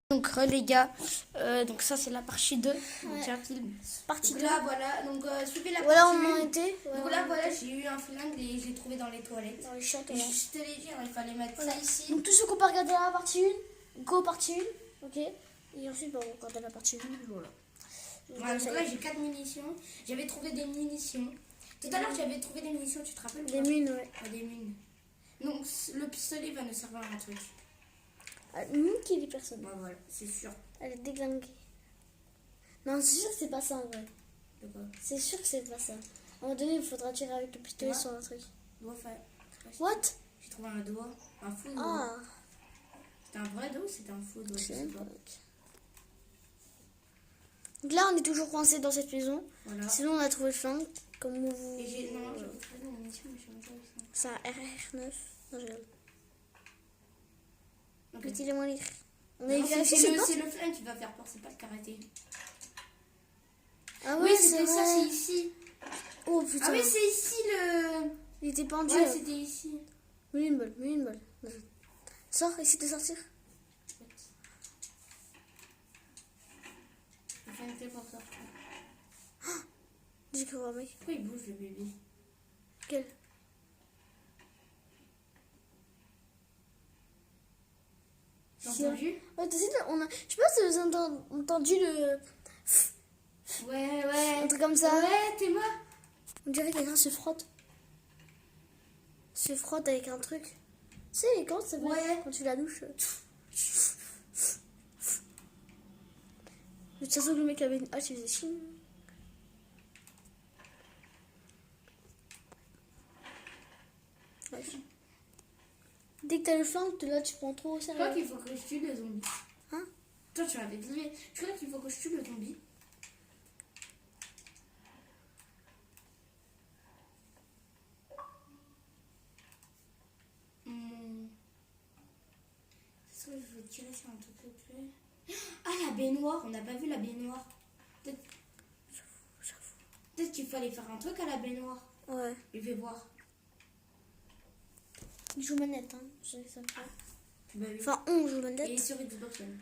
Donc les gars, donc ça c'est la partie 2. Donc j'ai un film. Partie Donc 2. là voilà, donc suivez la Voilà, partie on en 1. était. Donc là voilà, j'ai eu un flingue et j'ai trouvé dans les toilettes. Dans les chiottes, Et là. je te l'ai dit, hein, il fallait mettre Voilà. ça ici. Donc tous ceux qui n'ont pas regardé la partie 1, go partie 1. Ok. Et ensuite, on regarde la partie 1. Voilà. Voilà, donc là j'ai 4 munitions. J'avais trouvé des munitions. Tout à l'heure j'avais trouvé des munitions, tu te rappelles ou Des pas? mines, ouais. Des mines. Donc le pistolet va nous servir à un truc. Niquer les personnes. Ouais, voilà, c'est sûr. Elle est déglinguée. Non, c'est sûr que c'est pas ça en vrai. De quoi? C'est sûr que c'est pas ça. À un moment donné, il faudra tirer avec le pistolet Ouais. sur un truc. Doigt fait. What? J'ai trouvé un doigt. Un faux doigt. Ah. C'était un vrai doigt ou c'était un faux doigt? Je sais pas. Donc là, on est toujours coincé dans cette maison. Voilà. Sinon, on a trouvé le flingue. Comme vous. Et j'ai. Non, j'ai trouvé des munitions, mais je sais même pas où ils sont. C'est un RR9. Non, je rigole. Ok. Petit les moins lire. On a Non, vérifié c'est cette le, porte. c'est le flingue qui va faire peur, c'est pas le karaté. Ah Oui, ouais, c'était ça, vrai. c'est ici. Oh putain. Ah oui, c'est ici le. Il était pendu. Ouais, là. c'était ici. Mets une balle, mets une balle. Sors, essaie de sortir. Le flingue était pour ça. J'ai cru voir un mec. Pourquoi il bouge le bébé? Quel? T'as entendu? Ouais, t'as on a. Je sais pas si vous avez entendu le. Ouais, ouais. Un truc comme ça. Ouais, t'es moi. On dirait que quelqu'un se frotte. Se frotte avec un truc. Tu sais, comment ça s'appelle? Ouais. Quand tu la douches. Mais de toute façon, le mec avait une hache, il faisait chine. Ouais. Dès que t'as le flingue, là tu prends trop au Je crois sérieux. qu'il faut que je tue le zombie. Hein? Toi, tu m'avais dit, mais je crois qu'il faut que je tue le zombie. C'est vrai que je veux tirer sur un truc plus. Ah, la baignoire, on n'a pas vu la baignoire. Peut-être qu'il fallait faire un truc à la baignoire. Ouais. Je vais voir. Il joue manette, hein. Je sais que ça me fait. Bah oui. Enfin, on joue manette. Et sur Xbox One.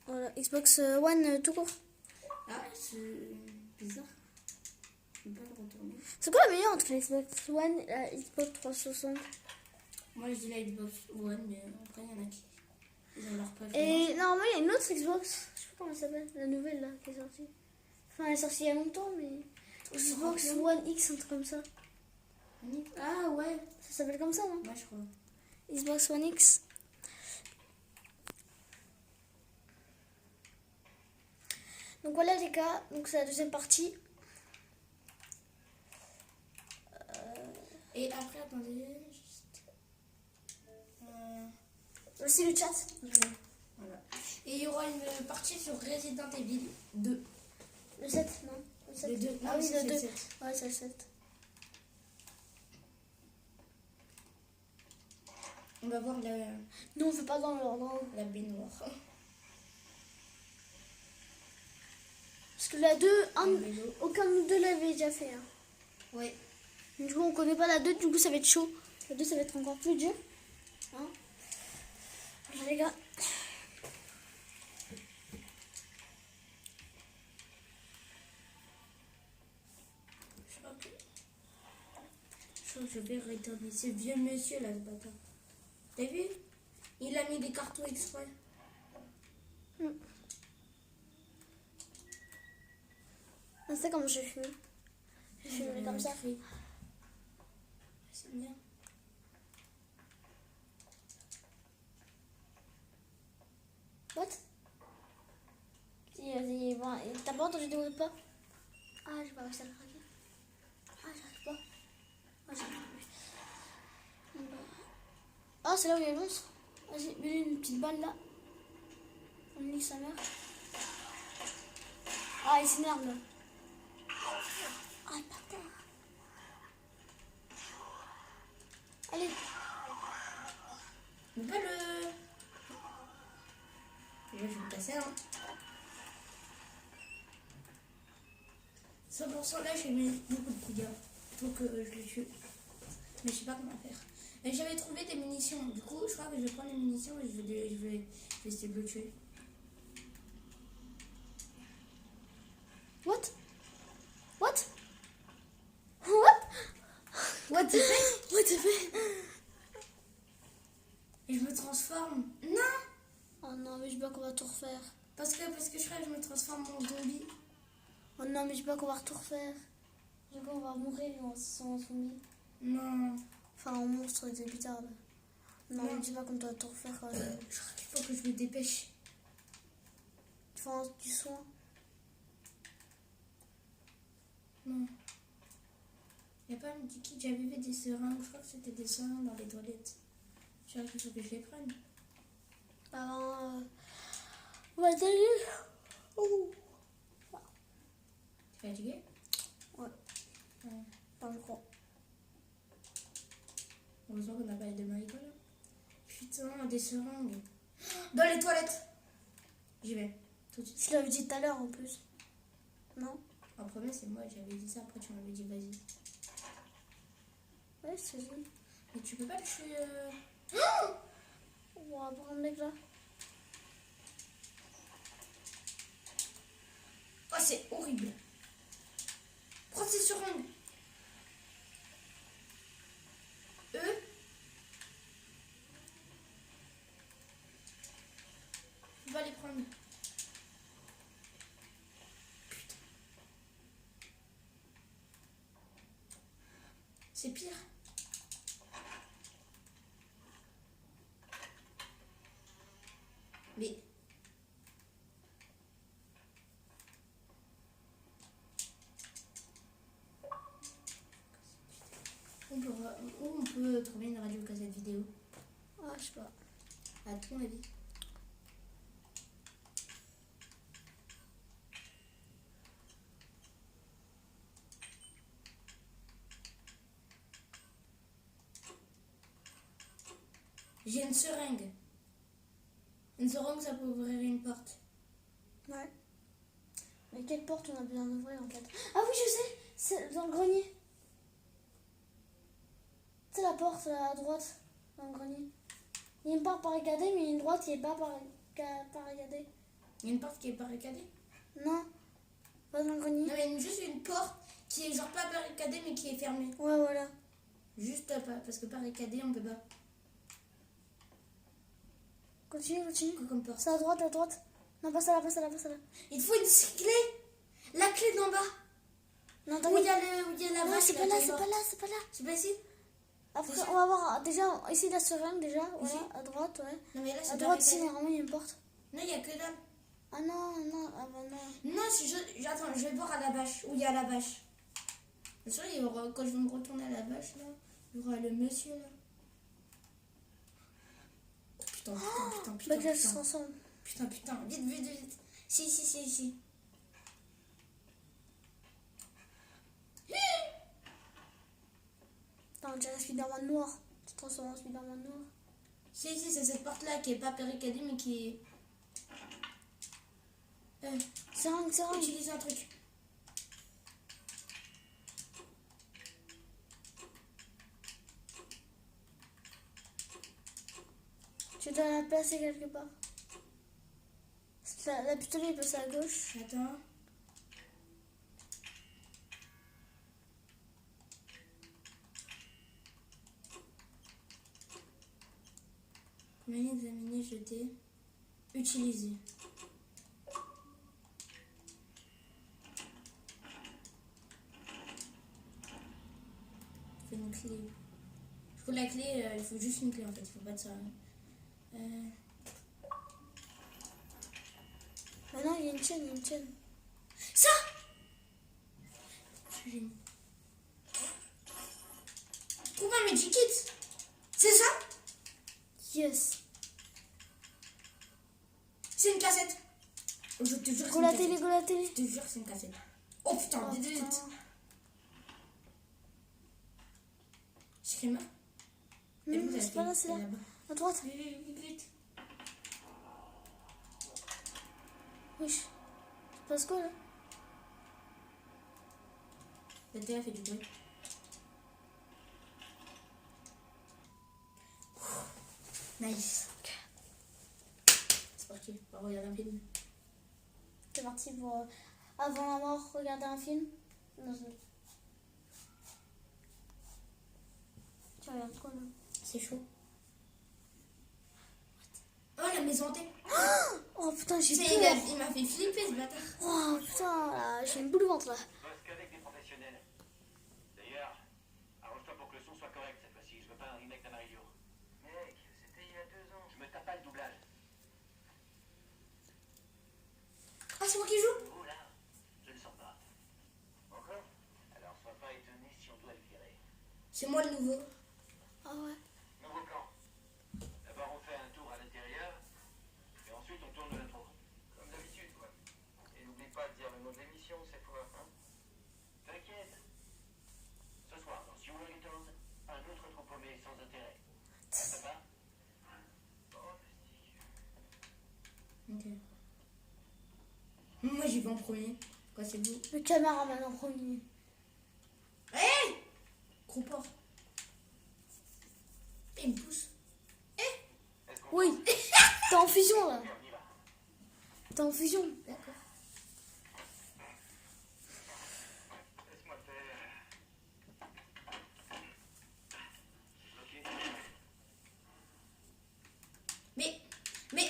Voilà, Xbox One tout court. Ah, c'est bizarre. Je ne peux pas le retourner. C'est quoi la meilleure entre la Xbox One et la Xbox 360? Moi, je dis la Xbox One, mais après, il y en a qui. Ils ont leur préférence. Et normalement, il y a une autre Xbox. Je sais pas comment elle s'appelle. La nouvelle là qui est sortie. Enfin, elle est sortie il y a longtemps, mais. Xbox One X, un truc comme ça. Ah ouais. Ça s'appelle comme ça, non? Moi, je crois. Xbox One X. Donc voilà les gars, donc c'est la deuxième partie. Et après, attendez. Juste... Aussi le chat. Voilà. Et il y aura une partie sur Resident Evil 2. Le 7, non? Le 7. Le 2. Ah oui, le 2. 7. Ouais, c'est le 7. On va voir Nous, on fait pas dans l'ordre. la baignoire. Parce que la 2, Le vélo. aucun de nous deux l'avait déjà fait. Hein. Ouais. Du coup, on connaît pas la 2, du coup, ça va être chaud. La 2, ça va être encore plus dur. Hein? Alors, les gars. Je crois que je vais regarder ce vieux monsieur là, ce bâtard. T'as vu? Il a mis des cartons exprès. C'est comme je fume. Je fume comme ça. C'est bien. What? T'as pas entendu des mots de pas? Ah, j'ai pas réussi à le craquer. Ah, j'arrive pas. Ah, j'arrive plus. Ah, c'est là où il y a le monstre. Vas-y, mets une petite balle là. On nique sa mère. Ah, il s'énerve là. Ah, bâtard. Allez. Mais pas le. Je vais me casser, hein. 100% là, j'ai mis beaucoup de dégâts. Faut que je le tue. Mais je sais pas comment faire. Et j'avais trouvé des munitions. Du coup, je crois que je vais prendre les munitions et je vais essayer de le tuer. What? What? What? What the fuck? What the fuck? Et je me transforme. Non! Oh non, mais je sais pas qu'on va tout refaire. Parce que je crois que je me transforme en zombie. Oh non, mais je sais pas qu'on va tout refaire. Je sais pas, on va mourir en zombie. Non. Enfin, en monstre des bizarre là. Non, Non. mais je sais pas qu'on doit tout refaire quand même. Je crois qu'il faut que je me dépêche. Tu fais du soin. Non. Il n'y a pas un petit kit, j'avais vu des seringues. Je crois que c'était des seringues dans les toilettes. Je crois qu'il faut que je les prenne. Avant, on va d'aller. Oh. Tu es fatigué? Ouais. Pas le croix. Heureusement qu'on n'a pas les deux mailles là. Putain, des seringues. Dans les toilettes. J'y vais. Tout de suite. Je l'avais dit tout à l'heure en plus. Non? En premier, c'est moi, j'avais dit ça. Après, tu m'avais dit vas-y. Ouais, c'est ça. Mais tu peux pas le tuer. On va prendre un mec là. Oh, c'est horrible. Prends ces seringues. Eux. Je vais pas les prendre. Putain. C'est pire. Mais. Où on peut trouver une radio cassette vidéo? Ah, je sais pas. À ton avis? J'ai une seringue. Une seringue, ça peut ouvrir une porte. Ouais. Mais quelle porte on a besoin d'ouvrir en fait? Ah oui, je sais! C'est dans le grenier. C'est la porte là, à droite, dans le grenier. Il y a une porte barricadée, mais il y a une droite qui est pas barricadée. Il y a une porte qui est barricadée? Non, pas dans le grenier. Non, mais juste une porte qui est genre pas barricadée mais qui est fermée. Ouais, voilà. Juste pas, parce que barricadée, on peut pas. Continue, continue. Quoi comme porte? C'est à droite, à droite. Non, pas ça là, pas ça là, pas ça là. Il te faut une clé. La clé d'en bas. Non, Où il y a la non, vache, c'est la pas là, clé c'est d'en pas bas. là, c'est pas là. C'est pas ici? Après, Déjà on va voir déjà ici la seringue déjà. Ici Voilà, à droite, ouais. Non, mais là, À c'est droite, ici, barricadé. normalement, il y a une porte. Non, il y a que dalle. Ah non, non, ah bah non. Non, si j'attends, je vais voir à la vache. Où il y a la vache. Bien sûr, il y aura, quand je vais me retourner à la vache, là, il y aura le monsieur, là. Oh, putain, Bah, que là, se transforme. Putain, vite, vite, vite. Si, ici. Attends, on dirait un Spider-Man noir. Tu te transformes en Spider-Man noir. Si, c'est cette porte-là qui est pas barricadée, mais qui est... Seringue. Utilise un truc. Tu dois la placer quelque part. La pistolet est passée à gauche. Attends. Combien examiner, jeter, utiliser. Il faut une clé. Il faut la clé, il faut juste une clé en fait, il faut pas de ça. Ah non, il y a une chaîne, Ça! Je suis génie. Trouve un Magic Kit! C'est ça? Yes. C'est une cassette! Je te jure que Go la télé. Je te jure que c'est une cassette. Oh putain, Oh, vite, putain. vite! Screamer? Non, c'est pas là, c'est là. À droite. Vite. Wesh. Ça passe quoi là? La télé fait du bruit. Nice. C'est parti, on va regarder un film. C'est parti pour avant la mort, regarder un film. Non, tu regardes quoi là? C'est chaud. Oh, la maison hantée. Oh putain, j'ai Il peur. il m'a fait flipper, ce bâtard. Oh putain, là, j'ai une boule au ventre là. Je bosse qu'avec des professionnels. D'ailleurs, arrange-toi pour que le son soit correct cette fois-ci. Je veux pas un remake d'Amarillo. Mec, c'était il y a 2 ans. Je me tape pas le doublage. Ah, c'est moi qui joue? Oh là, je ne sens pas. Encore? Alors sois pas étonné si on doit le virer. C'est moi le nouveau. Ah ouais. Nouveau camp. D'abord on fait un tour à l'intérieur, et ensuite on tourne l'intro. Comme d'habitude, quoi. Et n'oublie pas de dire le nom de l'émission cette fois, hein. T'inquiète. Ce soir, dans Sewer Returns, un autre trou paumé sans intérêt. Ça va? Fantastique. Ok. Moi, j'y vais en premier. Quoi, c'est vous? Le caméraman en premier. Hé! Gros porc. Il me pousse. Est-ce qu'on Oui. T'es en fusion là. on y va? T'es en fusion. D'accord. Laisse-moi faire. Ok. Mais.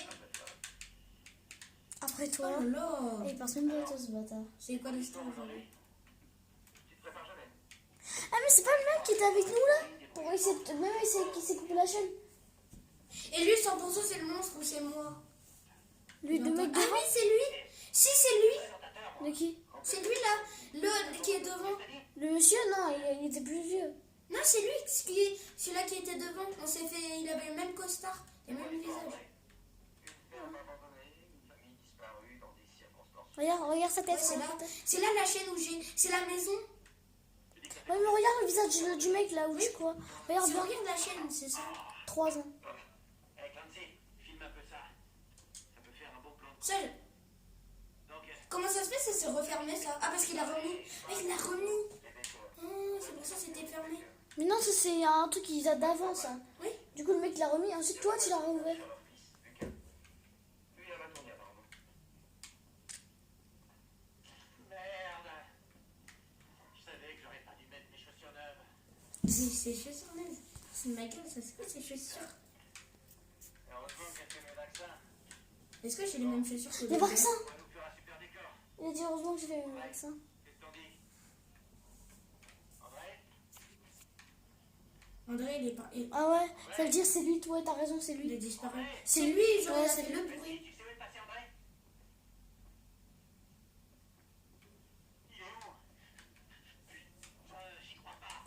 Après Oh toi. là là. Et il pense même pas à toi ce bâtard. C'est quoi l'histoire aujourd'hui? Tu te prépares jamais? Ah mais c'est pas le mec qui était avec nous là? Oui, c'est même qui s'est coupé la chaîne. Et lui, 100%, c'est le monstre ou c'est moi? Lui, le mec Ah devant. oui, c'est lui. Si, c'est lui. De qui? C'est lui là. L'autre qui est devant. Le monsieur, non, il était plus vieux. Non, c'est lui, celui-là qui était devant. On s'est fait, il avait le même costard, le même visage. Une ferme abandonnée, une famille disparue dans des circonstances. Regarde sa tête. Ouais, c'est là la chaîne où j'ai. C'est la maison. Ouais, mais regarde le visage du mec là où je crois. Regarde Si bien. regarde la chaîne, c'est ça. 3 ans. Hey Clancy, filme un peu ça. Ça peut faire un bon plan. Ça, Donc, comment ça se fait, ça s'est refermé ça? Ah, parce qu'il a remis. Ah, il l'a remis. Ah, c'est pour ça que c'était fermé. Mais non, ça c'est un truc qui date d'avant ça. Oui. Du coup, le mec l'a remis. Ensuite, toi, tu l'as rouvert. lui, elle va tourner apparemment. Merde. Je savais que j'aurais pas dû mettre mes chaussures neuves. C'est chaussures neuves. C'est ma gueule, ça c'est quoi ces chaussures? Heureusement qu'elle fait mes vaccins. Est-ce que j'ai les mêmes chaussures que Les vaccins. Ça nous fera super décor. Il a dit heureusement que j'ai fait le vaccin. Qu'est-ce que t'en dis? André? André, il est pas. Ah ouais, ça veut dire c'est lui, toi, t'as raison, c'est Il a lui. disparu. Ouais. C'est lui, genre, Ouais, il a c'est fait lui. le bruit. Tu sais où est passé André? Il est où? Putain, j'y crois pas.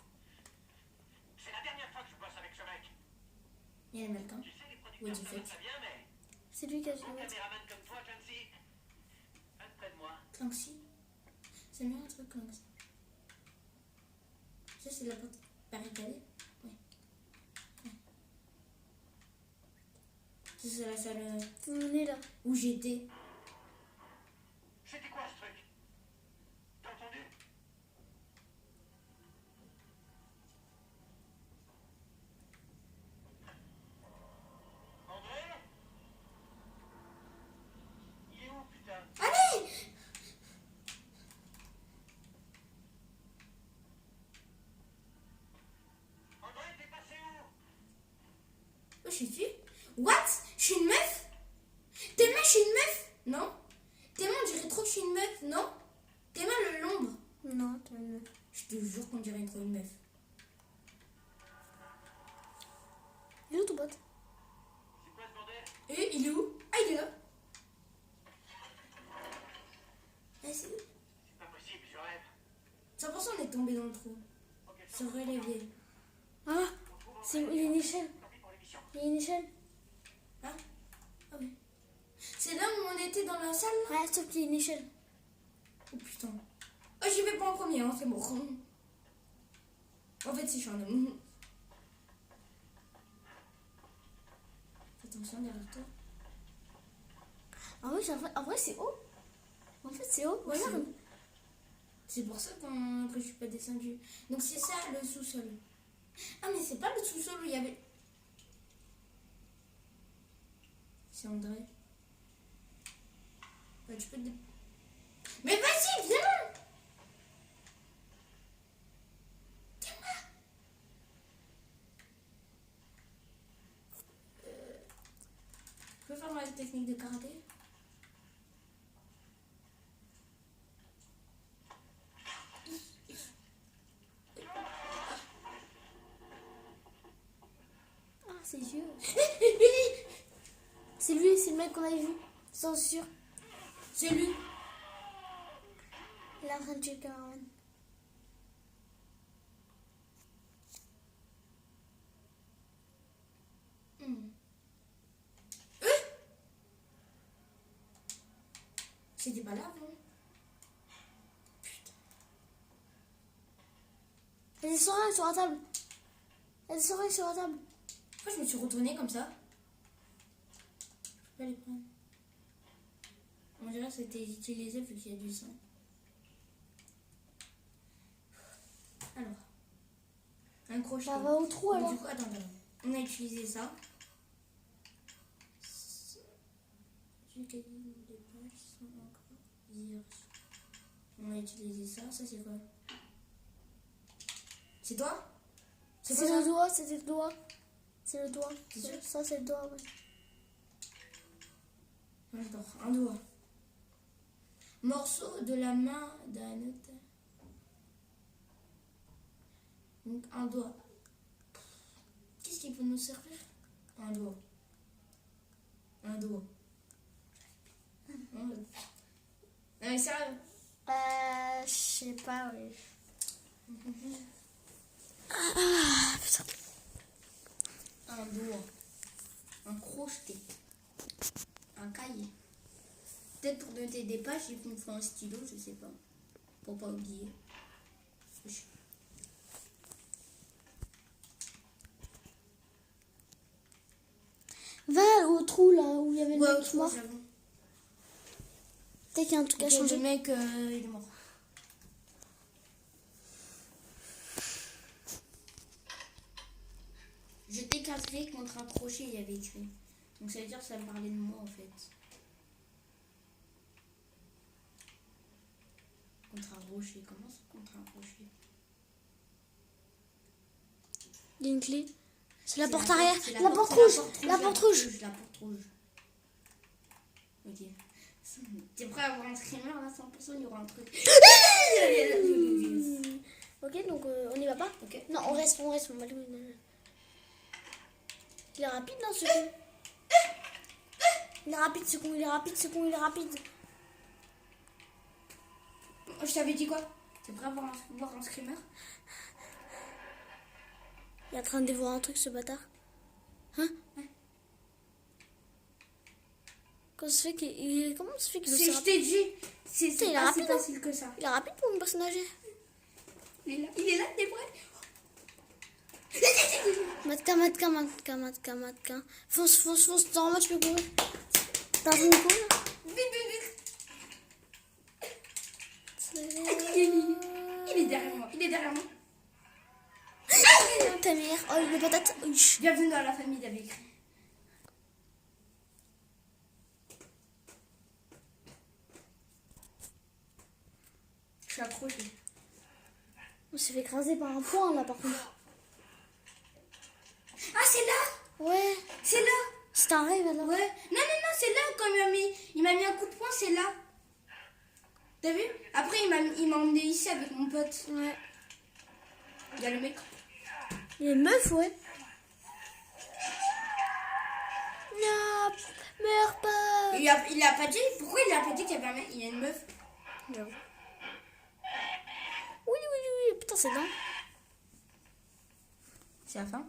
C'est la dernière fois que je bosse avec ce mec. Il y a quelqu'un. Tu sais, les Ouais, producteurs, du ça fait. va très bien, mais C'est lui qui a un joué. caméraman comme toi, Clancy, reste près de moi. Clancy. C'est mieux un truc comme ça. Ça, c'est la porte barricadée. Ouais. Ça, c'est la salle On est là. où j'étais. C'était quoi ce truc? T'as entendu? André? Il est où, putain? Allez! André, t'es passé où? Où je suis? What? Je suis une meuf? T'es je suis une meuf? Non? T'es on dirait trop que je suis une meuf, non? T'es l'ombre. Non, t'as une... Je te jure qu'on dirait trop une meuf. Il est où ton pote? C'est quoi ce bordel? Et il est où? Ah, il est là. Ah, c'est où? C'est pas possible, je rêve. 100% on est tombé dans le trou. Ok, Se relever. Ah, il y a une échelle. tant pis pour l'émission. Il y a une échelle. Ah? Ah oui. C'est là où on était dans la salle là? Ouais, sauf qu'il y a une échelle. Oh putain. Oh, j'y vais pas en premier, hein, c'est bon. En fait, c'est chiant. Fais attention derrière toi. Ah oui, en vrai c'est haut. En fait, c'est haut. Ouais, Regarde. c'est pour ça que je suis pas descendue. Donc c'est ça le sous-sol. Ah mais c'est pas le sous-sol où il y avait... C'est André. Ouais, tu peux te... Mais vas-y, technique de karaté. Ah, c'est vieux. C'est lui, c'est le mec qu'on avait vu. C'est sûr. C'est lui. Il est en train de tuer le cameraman. C'était pas là avant. Il y a des seringues sur la table. Il y a des seringues sur la table. Pourquoi je me suis retournée comme ça? Je peux pas les prendre. On dirait que c'était utilisé vu qu'il y a du sang. Alors. Un crochet. Ça va au trou Donc, alors. du coup, attends. On a utilisé ça. On a utilisé ça. Ça, c'est quoi? C'est toi? C'est quoi, le ça? doigt, c'était le doigt. C'est le doigt. C'est sûr? Ça, c'est le doigt, ouais. Attends, un doigt. Morceau de la main d'un notaire. Donc, un doigt. Qu'est-ce qui peut nous servir? Un doigt. Un doigt. Non, mais sérieux. Je sais pas, oui. Ah, putain. Un doigt. Un crocheté. Un cahier. Peut-être pour noter des pages, il me faut un stylo, je sais pas. Pour pas oublier. Va au trou là où il y avait le Ouais, mec mort. j'avoue. Peut-être qu'il y a un truc à Ok, changer. le mec, il est mort. Je décalquerai contre un crochet, il y avait écrit. Donc ça veut dire que ça me parlait de moi en fait. Contre un rocher. Comment ça contre un rocher? Il y a une clé. C'est la C'est porte la arrière. c'est La porte rouge. La porte rouge. La porte rouge. Ok. T'es prêt à avoir un screamer là 100%, il y aura un truc. Ok, donc on y va pas. Ok. Non, on reste. On va le- Il est rapide, non, ce con. Il est rapide, ce con. Il est rapide. Je t'avais dit quoi? T'es prêt à voir un screamer? Il est en train de dévorer un truc, ce bâtard. Hein? Ouais. Comment ça se fait qu'il est aussi Je rapide? t'ai dit, c'est Putain, il est pas si rapide, hein. facile que ça. Il est rapide pour une personne âgée. Il est là, t'es prêt? Matka. Fonce. Normalement, tu peux courir. T'as un truc de courir? Il est derrière moi. Ta mère. Oh, les patates. Bienvenue dans la famille d'avec. Je suis accrochée. On s'est fait écraser par un point là, par contre. Ah, c'est là! Ouais. C'est là! C'est un rêve alors. Ouais. Non, c'est là quand il m'a mis un coup de poing, c'est là. T'as vu? Après, il m'a emmené ici avec mon pote. Ouais. Il y a le mec. Il est meuf, ouais. Non, meurs pas. Il a pas dit. Pourquoi il a pas dit qu'il y avait un mec? Il y a une meuf. Non. Oui. Putain, c'est dingue. C'est la fin?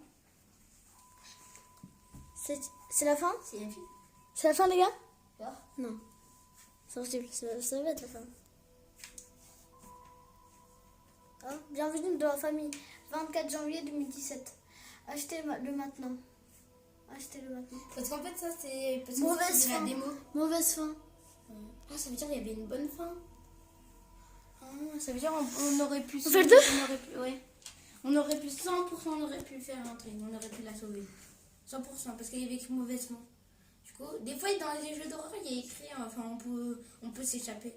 C'est la fin? C'est une fille. C'est la fin, les gars? Ouais. Non. C'est impossible. Ça va être la fin. Hein? Bienvenue dans la famille. 24 janvier 2017. Achetez-le maintenant. Parce qu'en fait, ça, c'est. Parce que Mauvaise c'est la fin. démo. Mauvaise fin. Ah, ça veut dire qu'il y avait une bonne fin. Ah, ça veut dire on aurait pu. On fait le deux? On aurait pu, ouais. On aurait pu 100%, on aurait pu faire un truc. On aurait pu la sauver. 100%, parce qu'il y avait écrit mauvaise fin. Du coup, des fois, dans les jeux d'horreur, il y a écrit, enfin, on peut s'échapper.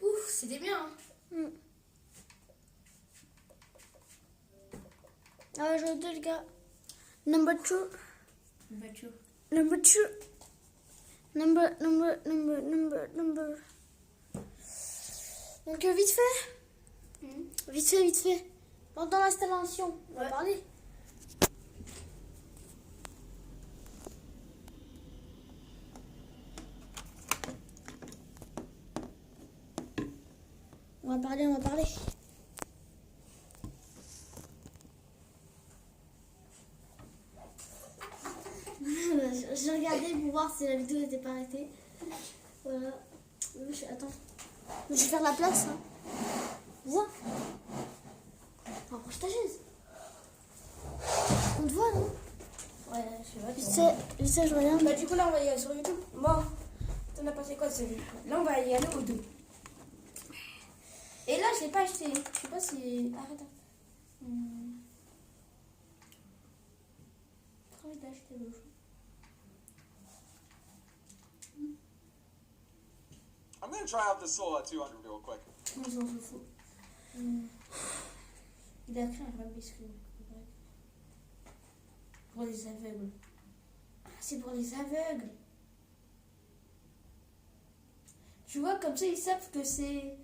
Ouf, c'était bien. Hein. Ah, je deux, les gars. Number 2. Voiture. Number 2. Number. Donc vite fait. Vite fait. Pendant l'installation, on va parler. On va parler. J'ai regardé pour voir si la vidéo n'était pas arrêtée. Voilà. Attends. Je vais faire la place. Hein. Viens. Rapproche ta chaise. On te voit, non? Ouais, je sais pas. Vite fait, je regarde. Bah, du coup, là, on va y aller sur YouTube. Bon, t'en as pensé quoi de celui-là? Là, on va y aller au 2. Et là, je l'ai pas acheté. Je sais pas si. Arrête. J'ai envie d'acheter le jeu. I'm gonna try out this Soul at 200 real quick. On s'en fout. Il a créé un vrai biscuit. Pour les aveugles. Ah, c'est pour les aveugles. Tu vois, comme ça, ils savent que c'est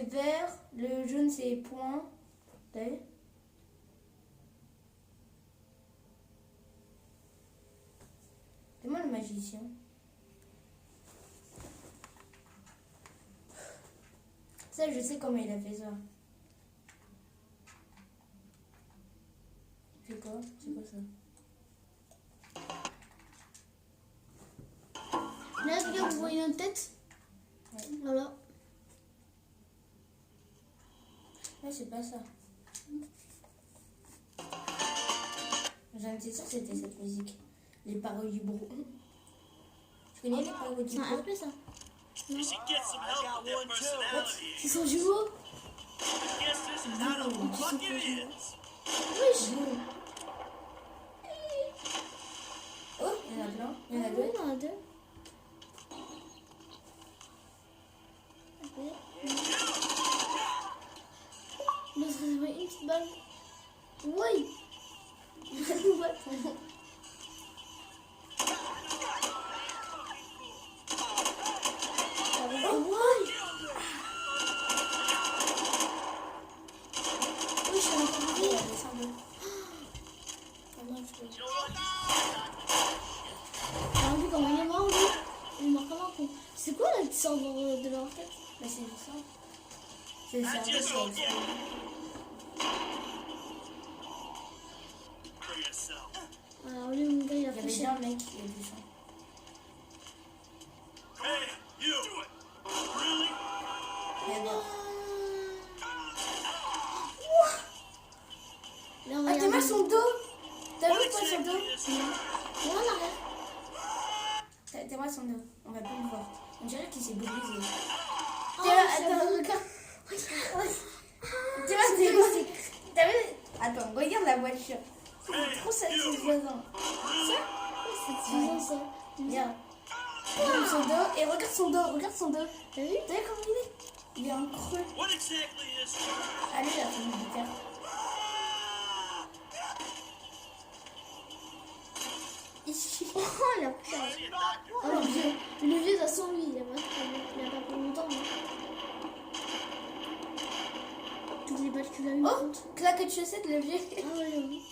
vert, le jaune, c'est point. T'as vu? C'est moi le magicien. Ça, je sais comment il a fait ça. C'est quoi? C'est quoi ça? Là, regarde, vous voyez une tête? Ouais. Voilà. Ouais, c'est pas ça. J'en étais sûre que c'était cette musique. Les paroles du bro. Tu connais les paroles du C'est un bro? RP, ça. You should get some help with their personality. C'est son jumeau? Guess this is not a fuck it is. Oui, Oh, il y en a plein. Il y en a deux. il y en a deux. Ok. L'autre, il avait une petite balle. Oui. C'est quoi là qui sort de leur tête? Mais c'est ça. C'est ça. I just don't get it. For yourself. Alors lui, mon gars, il a Il y avait fait bien un mec qui a vu ça. Hey, you. Do it. Really? Mais bon. Là, on va Ah, tes mains regarder. sont dos. T'as vu What quoi son dos? exactly is Ouais, en arrière. Tes mains sont dos. On va plus le voir. On dirait qu'il s'est brisé. Oh, T'es là, c'est attends, bon. regarde. T'es là, c'est brisé. T'as vu? Attends, regarde la voiture. C'est trop satisfaisant. C'est bizarre, ça. Regarde. Regarde son dos et regarde son dos. Regarde son dos. T'as vu? T'as vu comment il est? Il est en creux. What exactly is Allez, il a fait une guitare. Ici. Oh, il a pris ça. Oh, le vieux. Le vieux, de toute façon, lui, il a pas pris longtemps. Hein. Toutes les balles qu'il a eu. Oh, claque de chaussettes, le vieux. Ah ouais, oui.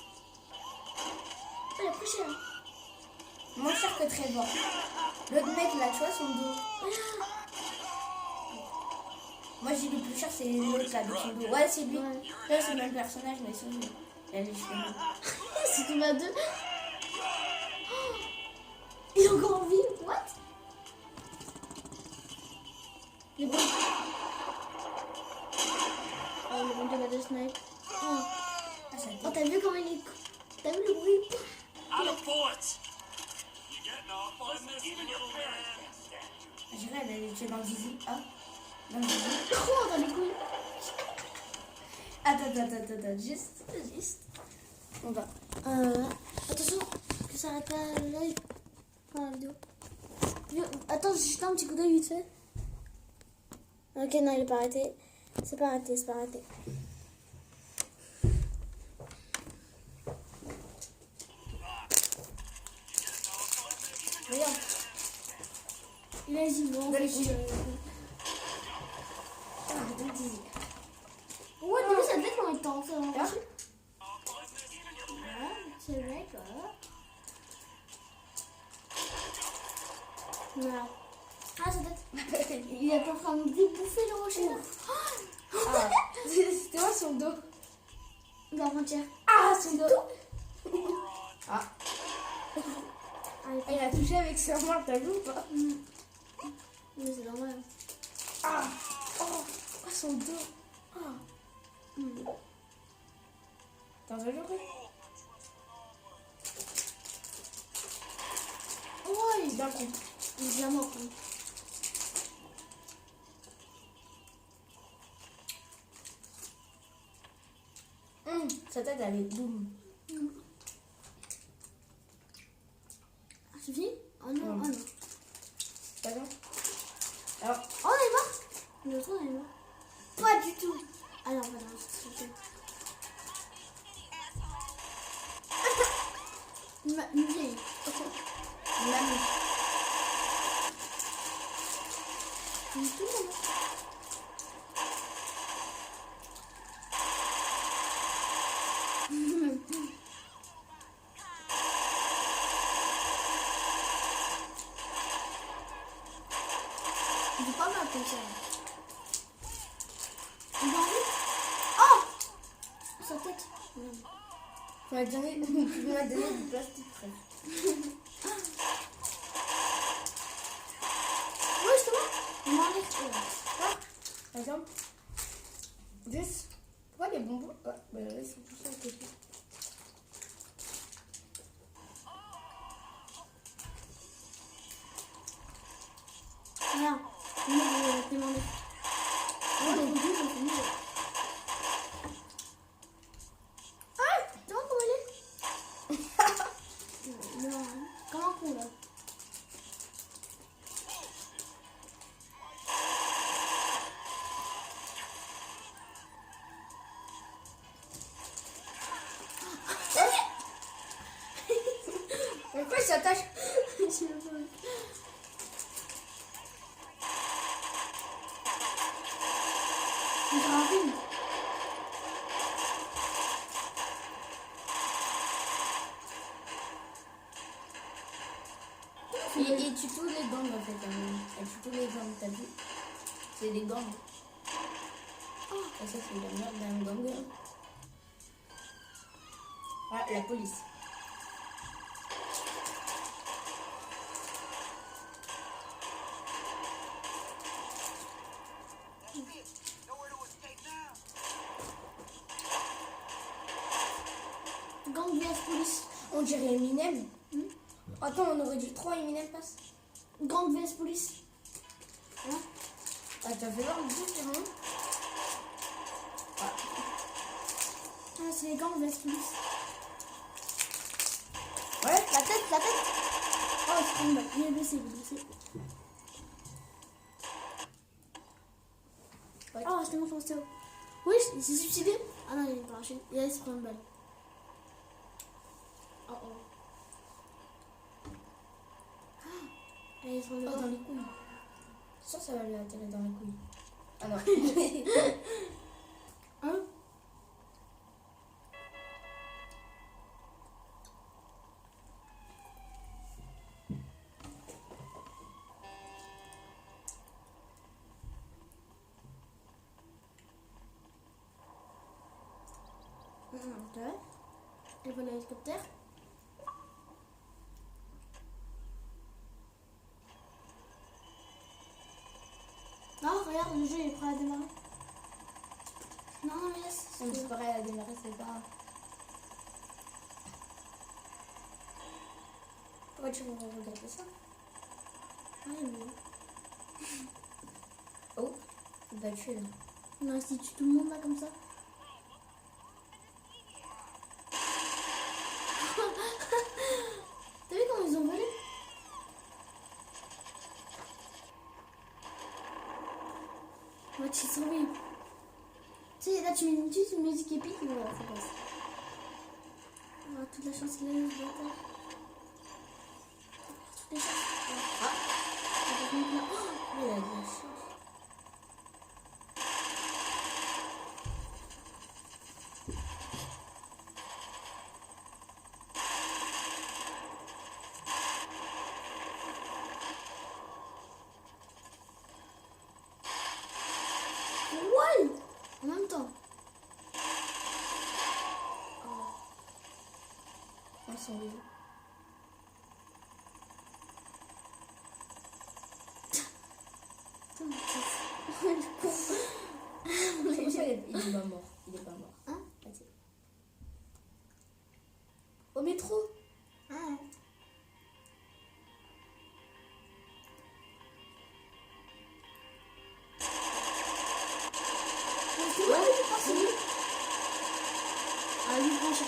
Oh, il a pris cher. Moins cher que Trevor. L'autre mec, là, tu vois son dos. Moi, j'ai le plus cher, c'est l'autre là, de son dos. Ouais, c'est lui. Ouais. Là, c'est le même personnage, mais c'est lui. Il a les cheveux longs. C'est tombé à deux. Il est encore en vie. What? Le bon. Oh, le bon de la snipe. Oh, Ah, ça oh t'as vu comment il est. T'as vu le bruit? out of bullets? You getting off on this, little man? J'irais, elle est tuée dans le zizi. Ah, dans le zizi. Oh, dans les couilles. Attends, juste. On va. Attention, que ça arrête pas le live. Enfin, la vidéo. Attends, je jette un petit coup d'œil vite fait. Ok, non, il est pas arrêté. C'est pas arrêté, c'est pas arrêté. Vas-y, bon, Dans les vas-y. couilles. Ah, vas-y. Ouais, mais ça fait combien de temps ça? Ah. Ouais, c'est vrai quoi. Voilà. Ah, ça date. Il est en train de débouffer le rocher là. Ah, c'était moi son dos. La frontière. Ah, son dos. Ah, Allez, il a touché avec sa main, t'as vu ou pas? mais c'est normal. Ah, oh, son dos. Ah. T'as entendu le bruit? Ouais, D'un coup. il est bien mort. Sa tête, elle est boum. Ah, c'est fini? Oh non, oh non. T'as vu? Alors, Oh, il est mort. Le trou, il est mort. Pas du tout. Ah non, pas du tout. Une vieille. mamie. Une tout, maman. Il est pas mal comme ça. Il a envie. Oh, sa tête. Merde. Tu m'as donné du plastique, frère. Ouais, justement. Il m'a enlevé. Attends. Juste. Pourquoi les bonbons? Ah, bah là, ils sont tous sur le côté. Regarde. Il m'a demandé. Oh, le but, c'est fini. Ah, tu vois comment il est? Non, comme un con là. Pourquoi il s'attache? Je sais pas. Il est rapide. Il tue tous les gangs en fait. Elle tue tous les gangs, t'as vu? C'est des gangs. Et ça, c'est la merde d'un gang. Ah, la police. Gang vs police. On dirait Eminem. Attends, on aurait dit 3 Eminem passe. Gang vs police. Hein? Ah, t'as fait voir le truc, carrément? Ah, c'est les gangs vs police. Ouais, La tête, la tête. Oh, c'est pas une balle. Il est blessé, il est blessé. Ouais. Oh, c'était mon Stéo. Oui, il s'est suicidé. Ah non, il est pas lâché. Il allait se prendre une balle. Oh oh. Allez, il se prend une Oh, dans balle. les couilles. C'est sûr que ça va lui atterrir dans les couilles. Ah non. Hein? Ok. Et voilà l'hélicoptère. Non, regarde, le jeu il est prêt à démarrer. Non, non, mais laisse. On est prêt à démarrer, c'est pas grave. Pourquoi tu veux regarder ça? Ah, il est mignon. Oh, il va tuer là. Non, si tu tout le monde là comme ça. T'as vu comment ils ont volé? Ouais, tu sens bien. Tu sais, là tu mets une petite musique épique, mais voilà, ça passe. Oh, toute la chance qu'il a eu, ce bâtard. Toutes les chances. Ah, par contre, là. a de la chance. Ouais. En même temps. Ils sont vivants. Il est pas mort. Il est pas mort. Hein? Vas-y. Au métro. Ah. C'est lui. Ah, lui, franchement,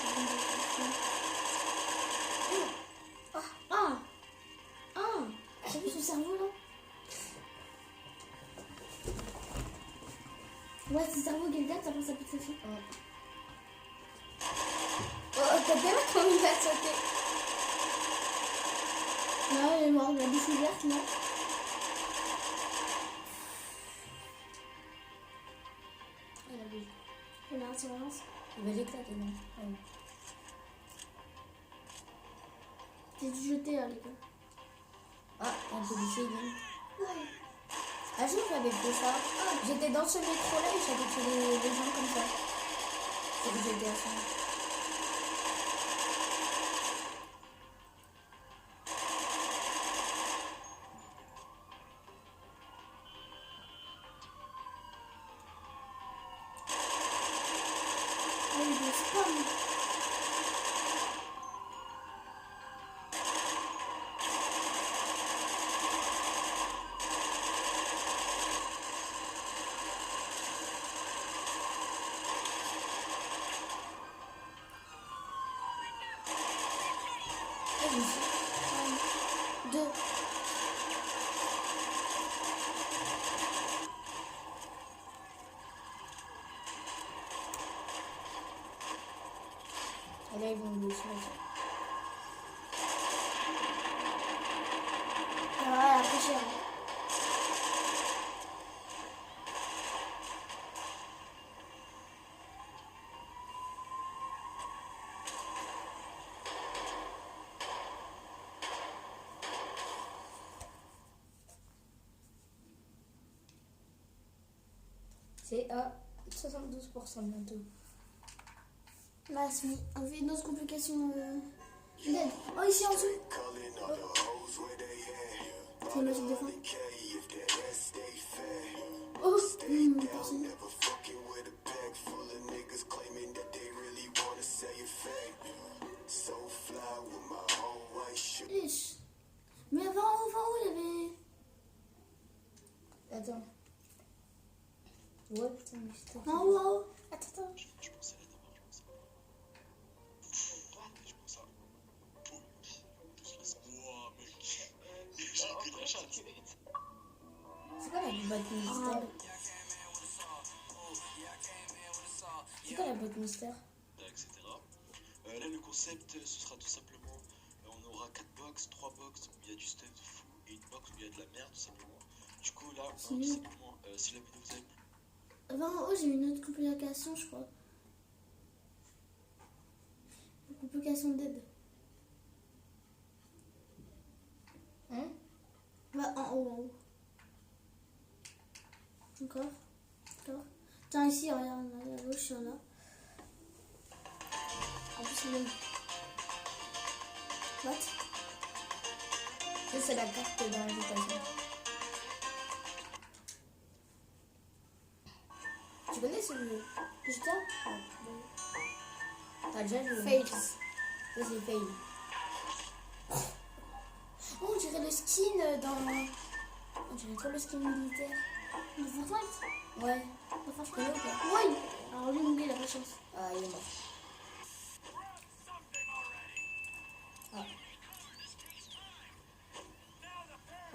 t'as vu son cerveau là? Ouais, son cerveau qui est dedans, ça pense à petite fille. Oh, t'as bien vu comment il va sauter. Là, il est mort, la bouche ouverte là. Il a vu. Regarde, tu relances. Il va l'éclater, non? Ouais. T'es dû jeter là, les gars. Ah, un policier, il vient. Ouais. Un jour, j'avais fait ça. J'étais dans ce métro-là et j'avais tué les gens comme ça. Et que j'étais à fond. Ouais, il est spam. Ah, je me suis... 2. Et là, ils vont me laisser. Ah, après cher. C'est à 72% bientôt. Là, on fait une autre complication d'aide. Oh, ici en dessous. C'est une logique de fin. Oh, personne. Ish. Mais avant où il y avait. Attends. Ouais, putain, mais c'était... En haut, en haut. Attends. Je pensais à la démarche, je pense à Ouah, mec. J'ai que de la chatte. C'est quoi la boîte mystère? C'est quoi la boîte mystère? Etc. Là, le concept, ce sera tout simplement, on aura 4 box, 3 box où il y a du stuff de fou et une box où il y a de la merde, tout simplement. Du coup, là, tout simplement, si la vidéo vous a plu, Avant, en haut, j'ai une autre complication, je crois. Une complication d'aide. Hein? Bah, en haut, en haut. Encore. Encore. Tiens, ici, regarde, à gauche, il y en a. En plus, c'est même. What? Ça, c'est la carte d'invitation. Tu connais ce jeu? Putain. T'as déjà joué? Fails. Ça, c'est fail. Oh, on dirait le skin dans... On dirait trop le skin militaire. De Fortnite? Ouais. De Tu connais Fortnite? ou pas? Ouais. Alors, lui, mon gars, il a pas de chance. Ah, il est mort. Ah.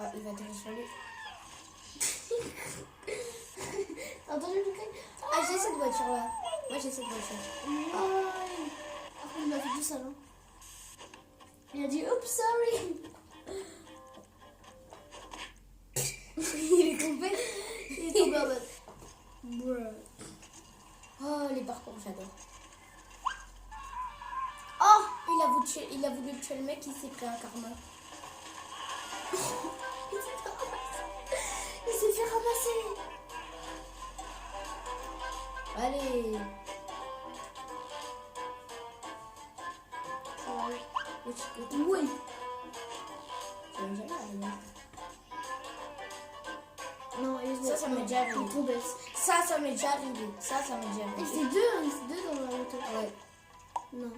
Ah, il va te sur lui. T'as entendu le cri? Ah, j'ai cette voiture là. Moi, j'ai cette voiture. Ouais. Par contre, il m'a fait tout seul. Hein. Il a dit, oups, sorry. Il est mode. Bruh. Oh, les parcours, j'adore. Oh, Il a voulu tuer le mec, il s'est pris un karma. il s'est fait ramasser. Allez. Oui. Ça m'est jamais arrivé. Non, Ça m'est déjà arrivé. Trop bête. Ça m'est déjà arrivé. Ça m'est déjà Et arrivé. c'est deux dans la moto. Ouais. Non.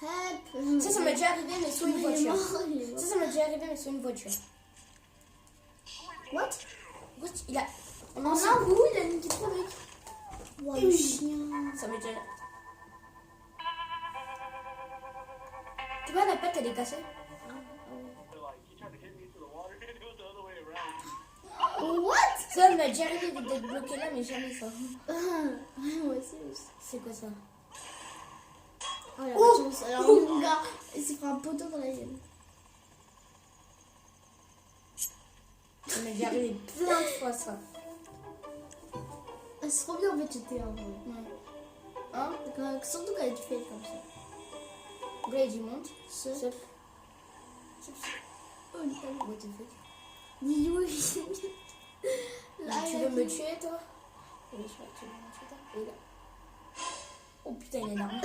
Help. Ça m'est déjà arrivé, mais sous une Il est voiture. mort, il est mort. Ça m'est déjà arrivé, mais sous une voiture. What? Il a. On en a un bout, il a niqué trois mecs. Wow, le chien. Ça m'est déjà. Tu vois, la patte, elle est cassée. What? Ça m'est déjà arrivé d'être bloqué là, mais jamais ça. Moi aussi. C'est quoi ça? Oh, la chance. Alors, le gars, il s'est pris un poteau dans la gueule. Ça m'est déjà arrivé plein de fois ça. Ah, c'est trop bien en fait, j'étais en vrai. Ouais. Hein? Surtout quand tu fais comme ça. Blade, il monte. Seul. Seul. Oh, il t'a What the fuck? oui. Là, Tu veux me tuer, toi? Oui, je crois que tu veux me tuer, toi. Et là. Oh putain, il est énorme.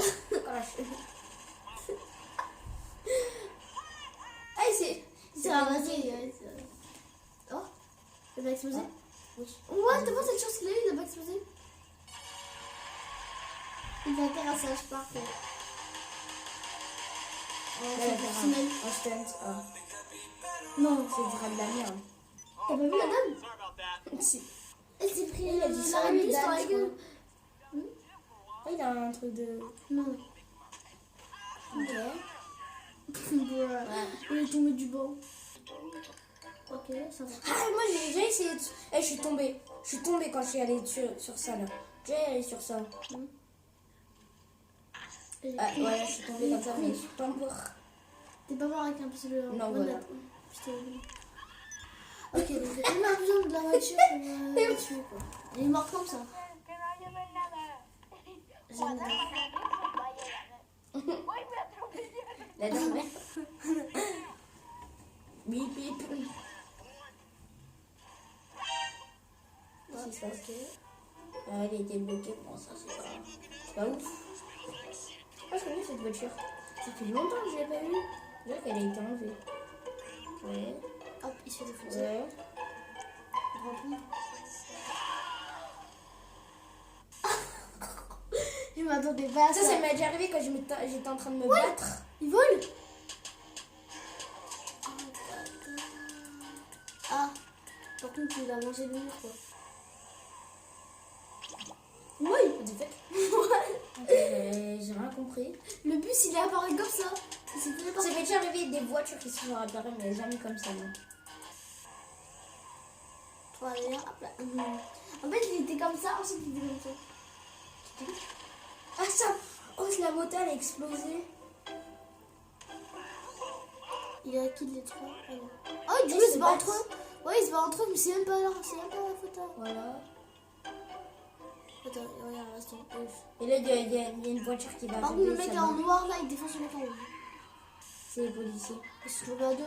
Ah, c'est. C'est ramassé. Oh, il va exploser. Oui. What? T'as pas cette chance qu'il a eu, il a pas explosé? Il va faire un sage parfait. Là, il va faire un stunt. Ah. Non, C'est vraiment de la merde. t'as pas vu la dame? Si. Elle s'est pris Il a dit ça, la lui, réglisse dans Dan, la je gueule. Ah, il a un truc de. Non. Ok. Il est tombé du banc. Ok, ça va. Ah, moi j'ai essayé de. Eh, je suis tombée. Je suis tombée quand je suis allée sur ça là. J'ai allé sur ça. Ah, ouais, je suis tombée comme ça, mais je suis pas mort. T'es pas mort avec un pistolet. Non, voilà. Pistolet. Ok, donc il a besoin de la voiture pour le tuer quoi. Il est mort comme ça. La dame. Bip bip. Qu'est-ce qui se passe? Ah, elle a été bloquée. Bon, ça c'est pas ouf. Ah, je connais cette voiture. Ça fait longtemps que je l'ai pas vue. Je vois qu'elle a été enlevée. Ouais. Hop, il se fait défoncer. Ouais. Je m'attendais pas à ça. Ça m'est déjà arrivé quand j'étais en train de me battre. Il vole. Ah, par contre, il a mangé le mur quoi. Oui. J'ai rien compris. Le bus il est apparu comme ça. Ça m'est déjà arrivé des voitures qui se sont apparues, mais jamais comme ça, non. Hop là. En fait, il était comme ça, ensuite il était comme ça. Ah ça! Oh, la moto elle a explosé. Il a kill les trois. Oh, du coup, il se bat entre eux. Ouais, il se bat entre eux, mais c'est même pas là. C'est même pas la photo. Voilà. Attends, regarde, reste en rouge. Et là, il y a une voiture qui va Par contre, arriver. le mec ça en va. noir là, il défonce le mec en rouge. C'est les policiers. Parce que je le vois à deux.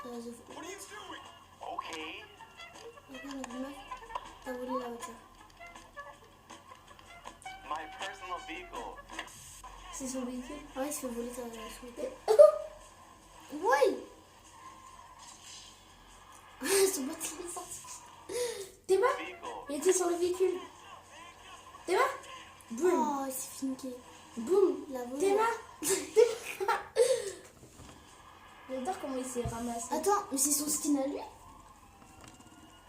What are you doing? Okay. Regarde, le mec, t'as volé la voiture. My personal vehicle. C'est son véhicule. Ouais, il se fait voler sa voiture. Ouais. Son bâtiment est sorti. T'es bas? Vehicle. Il était sur le véhicule. T'es bas? Boum. Oh, il s'est finqué. Boum. Il a volé. T'es là? J'adore comment il s'est ramassé. Attends, mais c'est son skin à lui?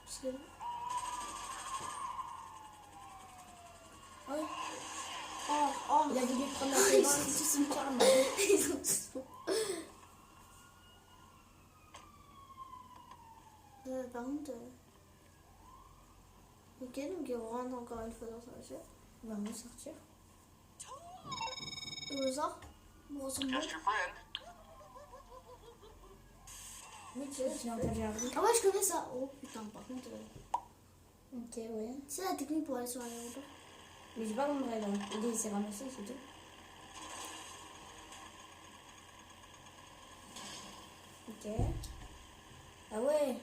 Parce que... Ouais. Oh, Il a voulu prendre la Ils télé. sont tous son karma. Ils sont tous... Par contre... Ok, donc il rentre encore une fois dans sa voiture. On va ressortir. Il ressort. Il ressort bien. Just your friend. Oui, tu l'as entendu arriver. Ah ouais, je connais ça. Oh putain, par contre. Ok, ouais. C'est la technique pour aller sur l'aéroport. Mais j'ai pas compris là. Il s'est ramassé, c'est tout. Ok. Ah ouais.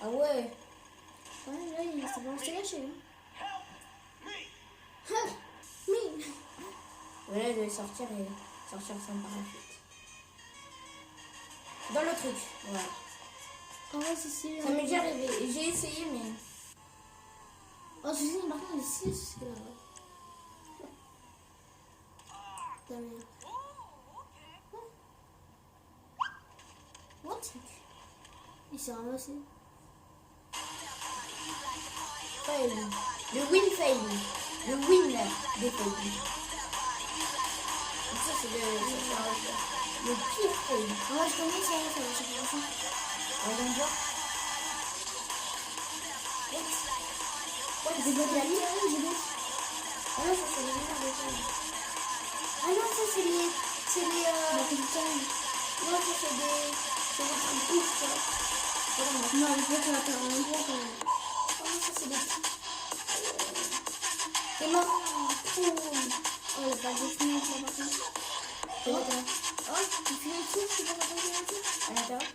Ah ouais. Ouais, là, il s'est balancé lâché. Hein. Mais. Voilà, il devait sortir et sortir sans parachute. Dans le truc. Voilà. Ah ouais, c'est si. Ça m'est déjà arrivé. J'ai essayé, mais. Oh, je sais, par contre, il est 6 ce qu'il a. Putain, merde. What? Il s'est ramassé. Fail. Le win fail. Le win des fails. Ça, c'est le pire fail. Ah ouais, je connais ça, je connais ça. Ouais, donc, genre. Ouais, j'ai bloqué la ligne, j'ai bloqué. Ah non, ça, c'est le meilleur des fails. Ah non, ça, c'est les. C'est les. Non, ça, c'est des. C'est des trucs ouf, ça. Non, il faut que tu vas faire un endroit quand même. Oh non, ça, c'est des trucs. C'est marrant. Oh, il a pas de fenêtre là par contre. Oh, il fait un tour, c'est pas grave, il fait un tour. À l'intérieur.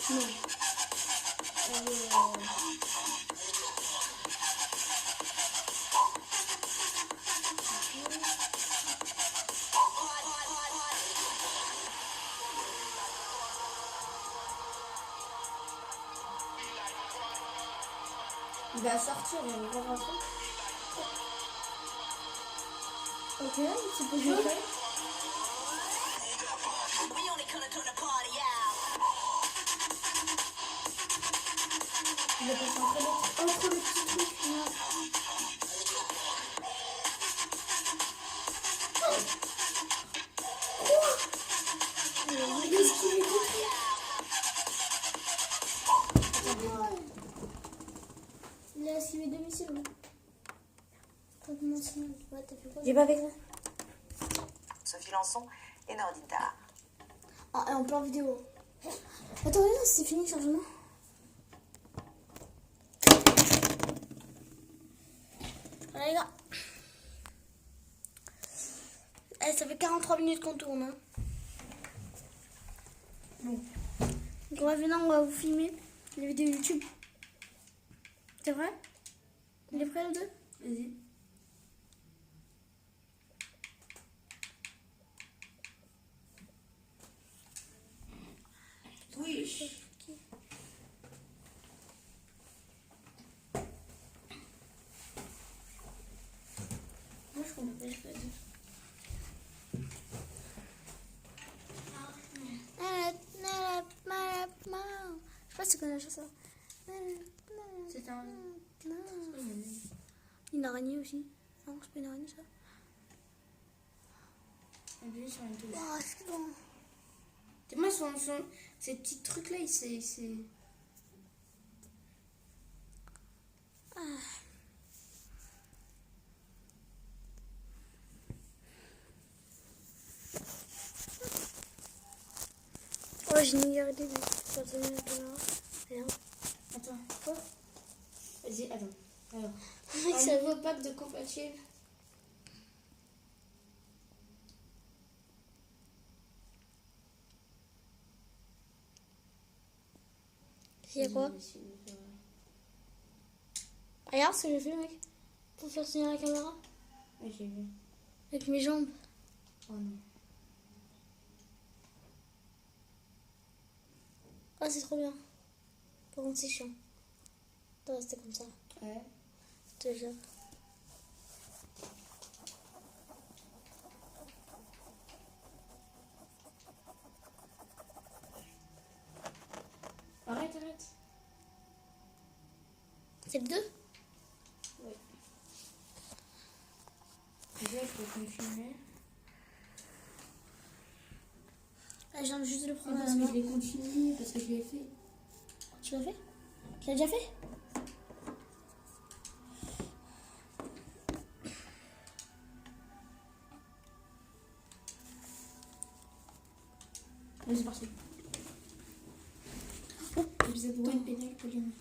Non. Il va sortir, il va rentrer. Ok, c'est pour jouer. Il va passer entre le petit truc. Là. Il a esquivé 2 missiles. T'as commencé. Ouais, t'as fait quoi? J'ai pas fait ça. Sophie Lançon et Nordine Tard. Ah, et en plein vidéo. Attends, regarde, c'est fini le chargement. Voilà les gars. Eh, ça fait 43 minutes qu'on tourne. Hein. Bon. Donc maintenant on va vous filmer les vidéos YouTube. C'est vrai? Il est prêt le 2? Vas-y. Oui. Moi je comprends pas, je peux dire. Je sais pas si tu connais la chanson. C'est un. Une araignée aussi. Non, c'est pas une araignée ça. Appuie sur une touche. Oh, c'est bon. Moi, ces petits trucs-là, c'est. Oh, j'ai une meilleure idée de faire ça là. Attends, quoi? Vas-y, attends. Alors, Mec, ça un nouveau pack de compatibles. Il y a quoi? Regarde ce que j'ai fait, mec. Pour faire signer la caméra. Oui, j'ai vu. Avec mes jambes. Oh non. Ah, c'est trop bien. Par contre, c'est chiant de rester comme ça. Ouais. Je te jure. Arrête, arrête. C'est le 2? Oui. Déjà, il faut continuer. Ah, je viens juste de le prendre à Parce la que main. je l'ai continué, parce que je l'ai fait. Tu l'as fait? Tu l'as déjà fait? Mais c'est parti. Oh, épisode 1 pénal pour lui.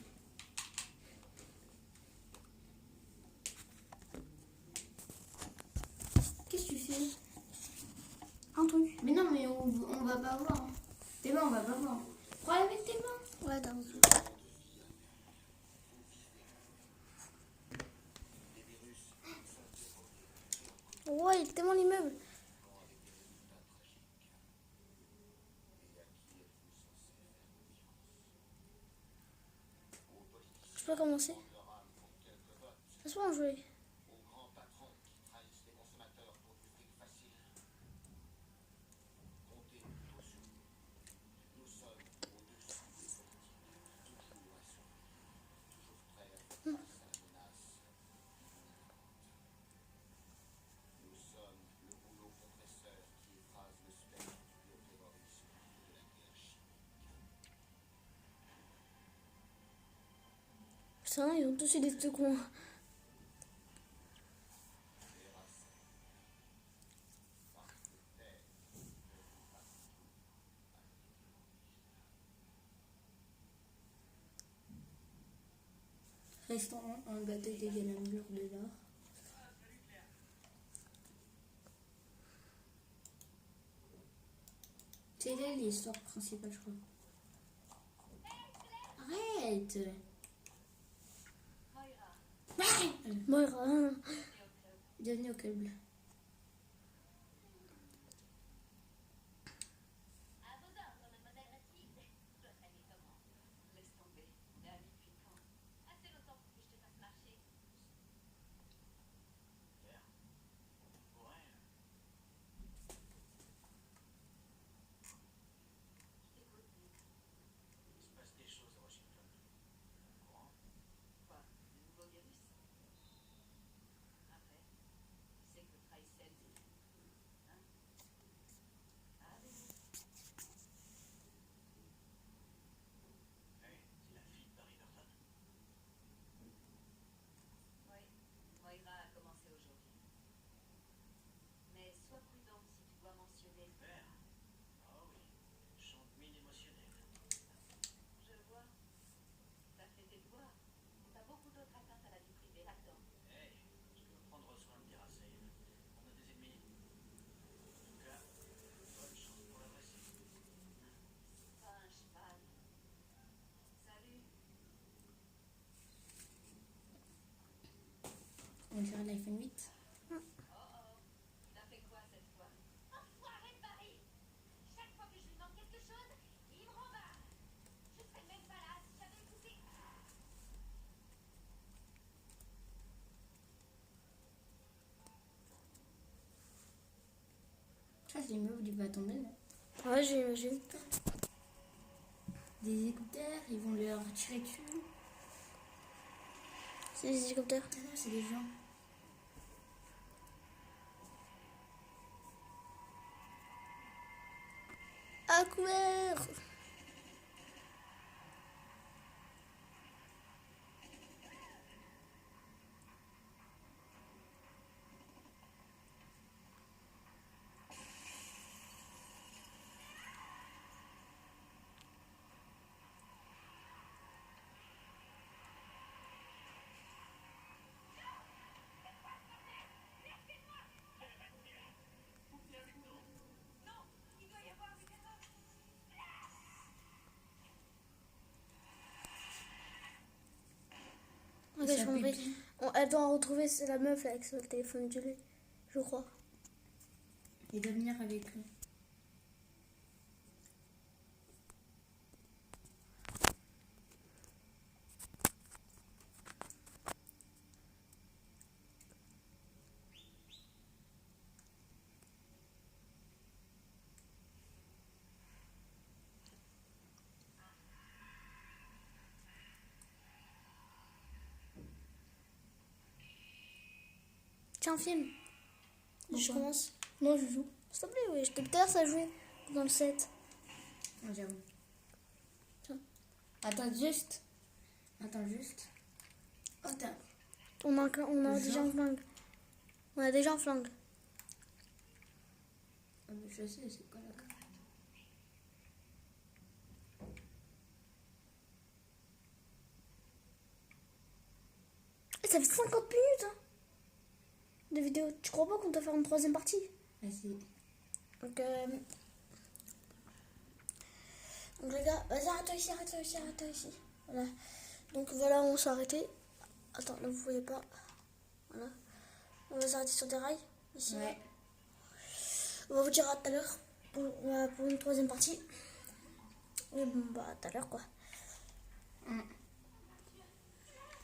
Qu'est-ce que tu fais? Un truc. Mais non, mais on va pas voir. Tes mains, on va pas voir. Prends avec tes mains. Ouais, t'as raison. Ouais, il est tellement l'immeuble. Je peux commencer? Laisse-moi jouer. Putain, ils ont tous eu des trucs cons. Restaurant, un bateau dégaine un mur de l'or. C'est là l'histoire principale, je crois. Arrête! Moira. Bienvenue au club. On dirait l'iPhone 8. Ça, c'est l'immeuble du va tomber, là. Ouais, j'imagine. Des écouteurs, ils vont leur tirer dessus. C'est des hélicoptères. Ah non, c'est des gens. À couvert. Ok, Ça j'ai compris. pipi. Elle doit retrouver la meuf là, avec son téléphone gelé, je crois. Il doit venir avec eux. Tiens, film. Je Pourquoi? commence. Non, je joue. S'il te plaît, oui. Tout à l'heure, ça jouait dans le 7. Ah, j'avoue. Tiens. Attends juste. Attends juste. Attends. On a déjà Genre. un flingue. On a déjà un flingue. Ah, mais je sais, c'est quoi la carte? ça fait 50 minutes hein, de vidéo. Tu crois pas qu'on doit faire une troisième partie? Vas-y. Donc les gars, vas-y, arrête-toi ici. Voilà. Donc voilà, on s'est arrêté. Attends, là vous voyez pas. Voilà. On va s'arrêter sur des rails. Ici. Ouais. On va vous dire à tout à l'heure pour une troisième partie. Et bon, bah à tout à l'heure quoi.